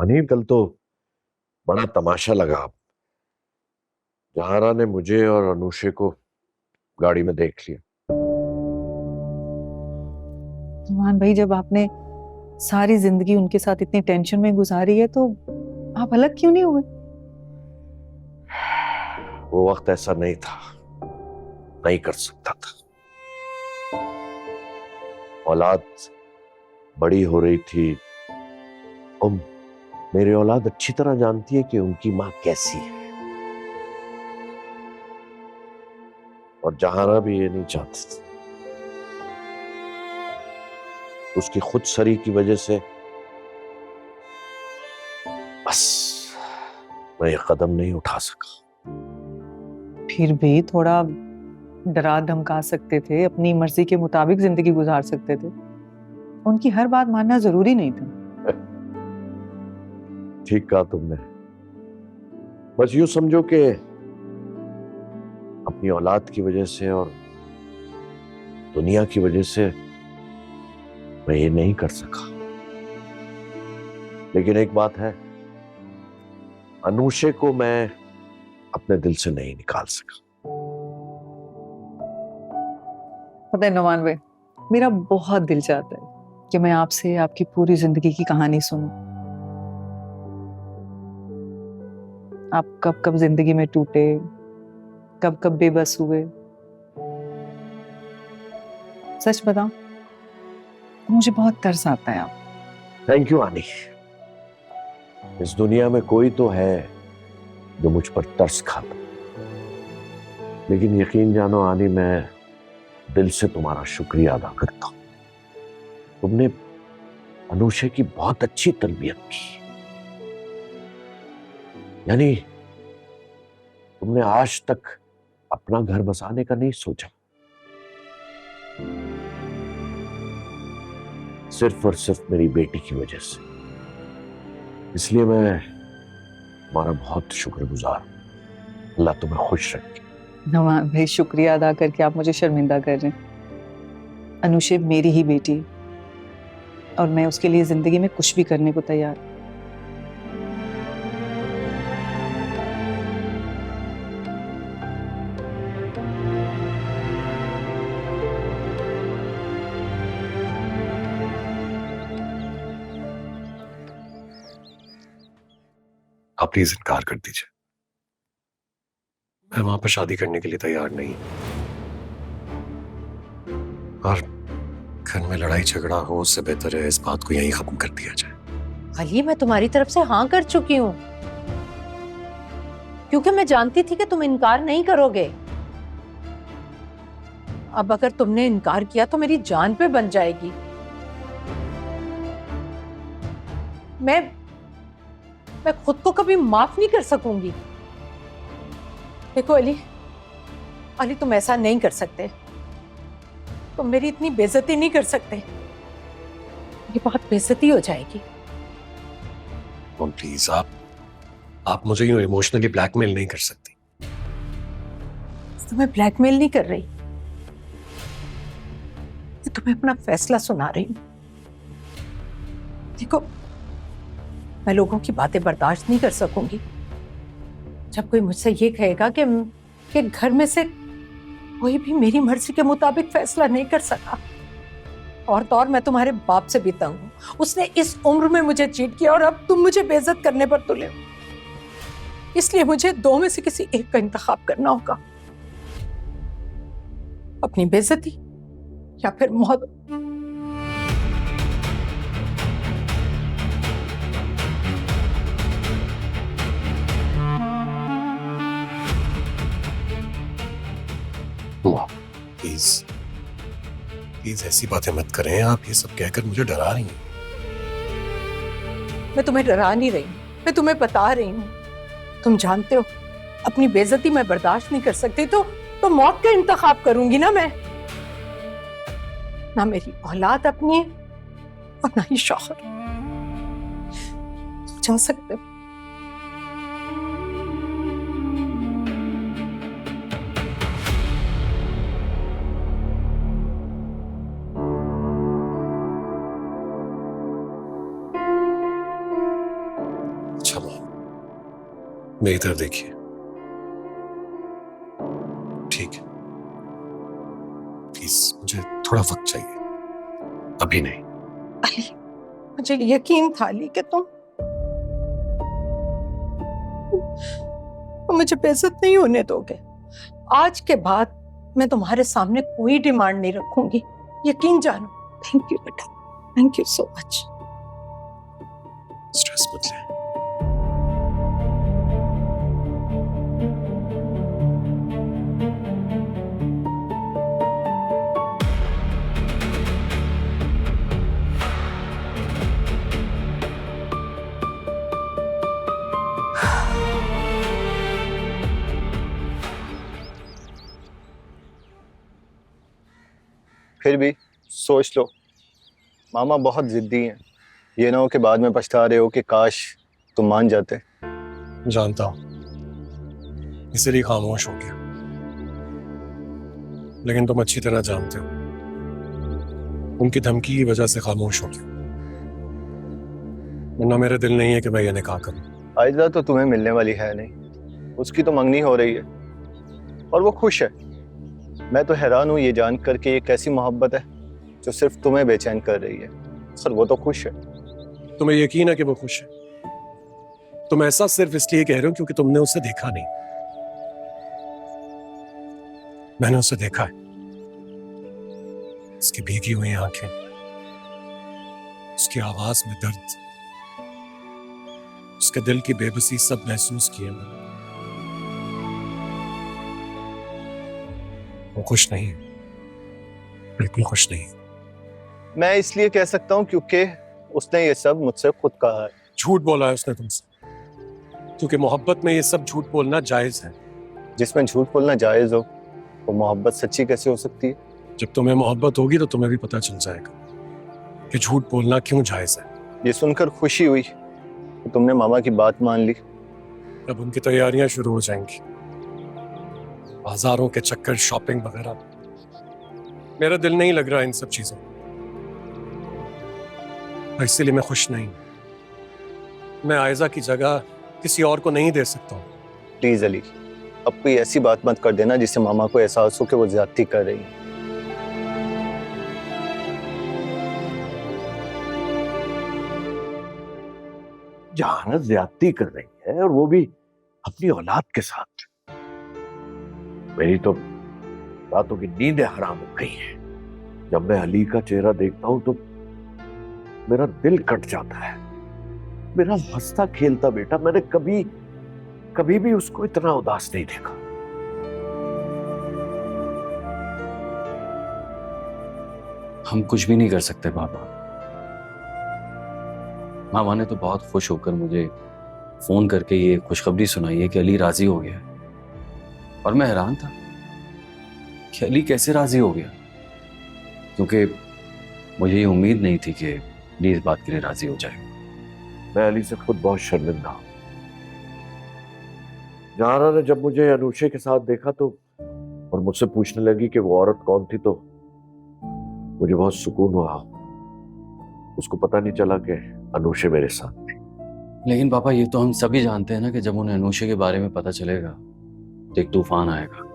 अनिल, कल तो बड़ा तमाशा लगा। जहारा ने मुझे और अनुषे को गाड़ी में देख लिया। नुमान भाई, जब आपने सारी जिंदगी उनके साथ इतनी टेंशन में गुजारी है तो आप अलग क्यों नहीं हुए? वो वक्त ऐसा नहीं था, नहीं कर सकता था। औलाद बड़ी हो रही थी और मेरी औलाद अच्छी तरह जानती है कि उनकी मां कैसी है, और जहारा भी ये नहीं चाहती थी। उसकी खुद सरी की वजह से बस मैं ये कदम नहीं उठा सका। फिर भी थोड़ा डरा धमका सकते थे, अपनी मर्जी के मुताबिक जिंदगी गुजार सकते थे। उनकी हर बात मानना जरूरी नहीं था। ठीक कहा तुमने। बस यूं समझो कि अपनी औलाद की वजह से और दुनिया की वजह से मैं ये नहीं कर सका। लेकिन एक बात है, अनुषे को मैं अपने दिल से नहीं निकाल सका। पता है नुमान भाई, मेरा बहुत दिल चाहता है कि मैं आपसे आपकी पूरी जिंदगी की कहानी सुनूं। आप कब कब जिंदगी में टूटे, कब कब बेबस हुए। सच बताऊं, मुझे बहुत तरस आता है आप। थैंक यू आनी। इस दुनिया में कोई तो है जो मुझ पर तरस खाता, लेकिन यकीन जानो आनी, मैं दिल से तुम्हारा शुक्रिया अदा करता हूं। तुमने अनुषे की बहुत अच्छी तरबियत की। यानी तुमने आज तक अपना घर बसाने का नहीं सोचा, सिर्फ और सिर्फ मेरी बेटी की वजह से। इसलिए मैं तुम्हारा बहुत शुक्रगुजार हूं। अल्लाह तुम्हें खुश रखे। नुमान भाई, शुक्रिया अदा करके आप मुझे शर्मिंदा कर रहे हैं। अनुषे मेरी ही बेटी है और मैं उसके लिए जिंदगी में कुछ भी करने को तैयार हूं। आप प्लीज इनकार कर दीजिए। मैं वहां पर शादी करने के लिए तैयार नहीं, और घर में लड़ाई झगड़ा हो उससे बेहतर है इस बात को यहीं खत्म कर दिया जाए। अली, मैं तुम्हारी तरफ से हाँ कर चुकी हूँ, क्योंकि मैं जानती थी कि तुम इनकार नहीं करोगे। अब अगर तुमने इनकार किया तो मेरी जान पे बन जाएगी। मैं खुद को कभी माफ नहीं कर सकूंगी। देखो अली, तुम ऐसा नहीं कर सकते। तुम मेरी इतनी बेइज्जती नहीं कर सकते। ये बहुत बेइज्जती हो जाएगी। प्लीज, आप मुझे यूं इमोशनली ब्लैकमेल नहीं कर सकती। तो मैं ब्लैकमेल नहीं कर रही, मैं तुम्हें अपना फैसला सुना रही हूं। देखो, मैं लोगों की बातें बर्दाश्त नहीं कर सकूंगी जब कोई मुझसे ये कहेगा कि घर में से कोई भी मेरी मर्जी के मुताबिक फैसला नहीं कर सका। और तो और मैं तुम्हारे बाप से भी तंग हूं। उसने इस उम्र में मुझे चीट किया और अब तुम मुझे बेइज्जत करने पर तुले हो। इसलिए मुझे दो में से किसी एक का इंतखाब करना होगा, अपनी बेइज्जती या फिर मौत। प्लीज प्लीज ऐसी बातें मत करें। आप ये सब कहकर मुझे डरा रही हैं। मैं तुम्हें डरा नहीं रही, मैं तुम्हें बता रही हूँ। तुम जानते हो, अपनी बेइज्जती मैं बर्दाश्त नहीं कर सकती तो मौत का इंतखाब करूंगी ना मैं। ना मेरी औलाद अपनी है और ना ही शौहर। तुम जा सकते हो। मेरी तरफ देखिए। ठीक है, प्लीज मुझे थोड़ा वक्त चाहिए, अभी नहीं। अली, मुझे यकीन था अली कि तुम मुझे बेइज्जत नहीं होने दोगे। आज के बाद मैं तुम्हारे सामने कोई डिमांड नहीं रखूंगी, यकीन जानो। थैंक यू बेटा, thank you so much. Stress मत ले। फिर भी सोच लो, मामा बहुत जिद्दी हैं। ये ना हो कि बाद में पछता रहे हो कि काश तुम मान जाते। जानता हूं, इसलिए खामोश हो गया, लेकिन तुम अच्छी तरह जानते हो उनकी धमकी की वजह से खामोश हो गया, वरना मेरा दिल नहीं है कि मैं ये निकाह करूं। आयजा तो तुम्हें मिलने वाली है नहीं, उसकी तो मंगनी हो रही है और वो खुश है। मैं तो हैरान हूँ ये जानकर कि ये कैसी मोहब्बत है जो सिर्फ तुम्हें बेचैन कर रही है, सर वो तो खुश है। तुम्हें यकीन है कि वो खुश है? तुम ऐसा सिर्फ इसलिए कह रहे हो क्योंकि तुमने उसे देखा नहीं। मैंने उसे देखा है, उसकी भीगी हुई आंखें, उसकी आवाज में दर्द, उसके दिल की बेबसी सब महसूस किए मैंने। वो खुश नहीं है, बिल्कुल खुश नहीं है। मैं इसलिए कह सकता हूँ क्योंकि उसने ये सब मुझसे खुद कहा है। झूठ बोला है उसने तुमसे, क्योंकि मोहब्बत में ये सब झूठ बोलना जायज है। जिसमें झूठ बोलना जायज हो वो मोहब्बत सच्ची कैसे हो सकती है? जब तुम्हें मोहब्बत होगी तो तुम्हें भी पता चल जाएगा कि झूठ बोलना क्यों जायज है। ये सुनकर खुशी हुई कि तुमने मामा की बात मान ली। अब उनकी तैयारियां शुरू हो जाएंगी, बाजारों के चक्कर, शॉपिंग वगैरह। मेरा दिल नहीं लग रहा इन सब चीजों, इसीलिए मैं खुश नहीं। मैं आयजा की जगह किसी और को नहीं दे सकता हूँ। प्लीज अली, अब कोई ऐसी बात मत कर देना जिससे मामा को एहसास हो कि वो ज्यादती कर रही है। जहानत ज्यादती कर रही है, और वो भी अपनी औलाद के साथ। मेरी तो रातों की नींदें हराम हो गई हैं। जब मैं अली का चेहरा देखता हूं तो मेरा दिल कट जाता है। मेरा हंसता खेलता बेटा, मैंने कभी भी उसको इतना उदास नहीं देखा। हम कुछ भी नहीं कर सकते पापा। मामा ने तो बहुत खुश होकर मुझे फोन करके ये खुशखबरी सुनाई है कि अली राजी हो गया है। और मैं हैरान था कि अली कैसे राजी हो गया, क्योंकि मुझे ये उम्मीद नहीं थी कि अली इस बात के लिए राजी हो जाएगा। मैं अली से खुद बहुत शर्मिंदा हूं। जहाना ने जब मुझे अनुषे के साथ देखा तो और मुझसे पूछने लगी कि वो औरत कौन थी, तो मुझे बहुत सुकून हुआ। उसको पता नहीं चला कि अनुषे मेरे साथ थी। लेकिन पापा, ये तो हम सभी जानते हैं ना कि जब उन्हें अनुषा के बारे में पता चलेगा तो एक तूफान आएगा।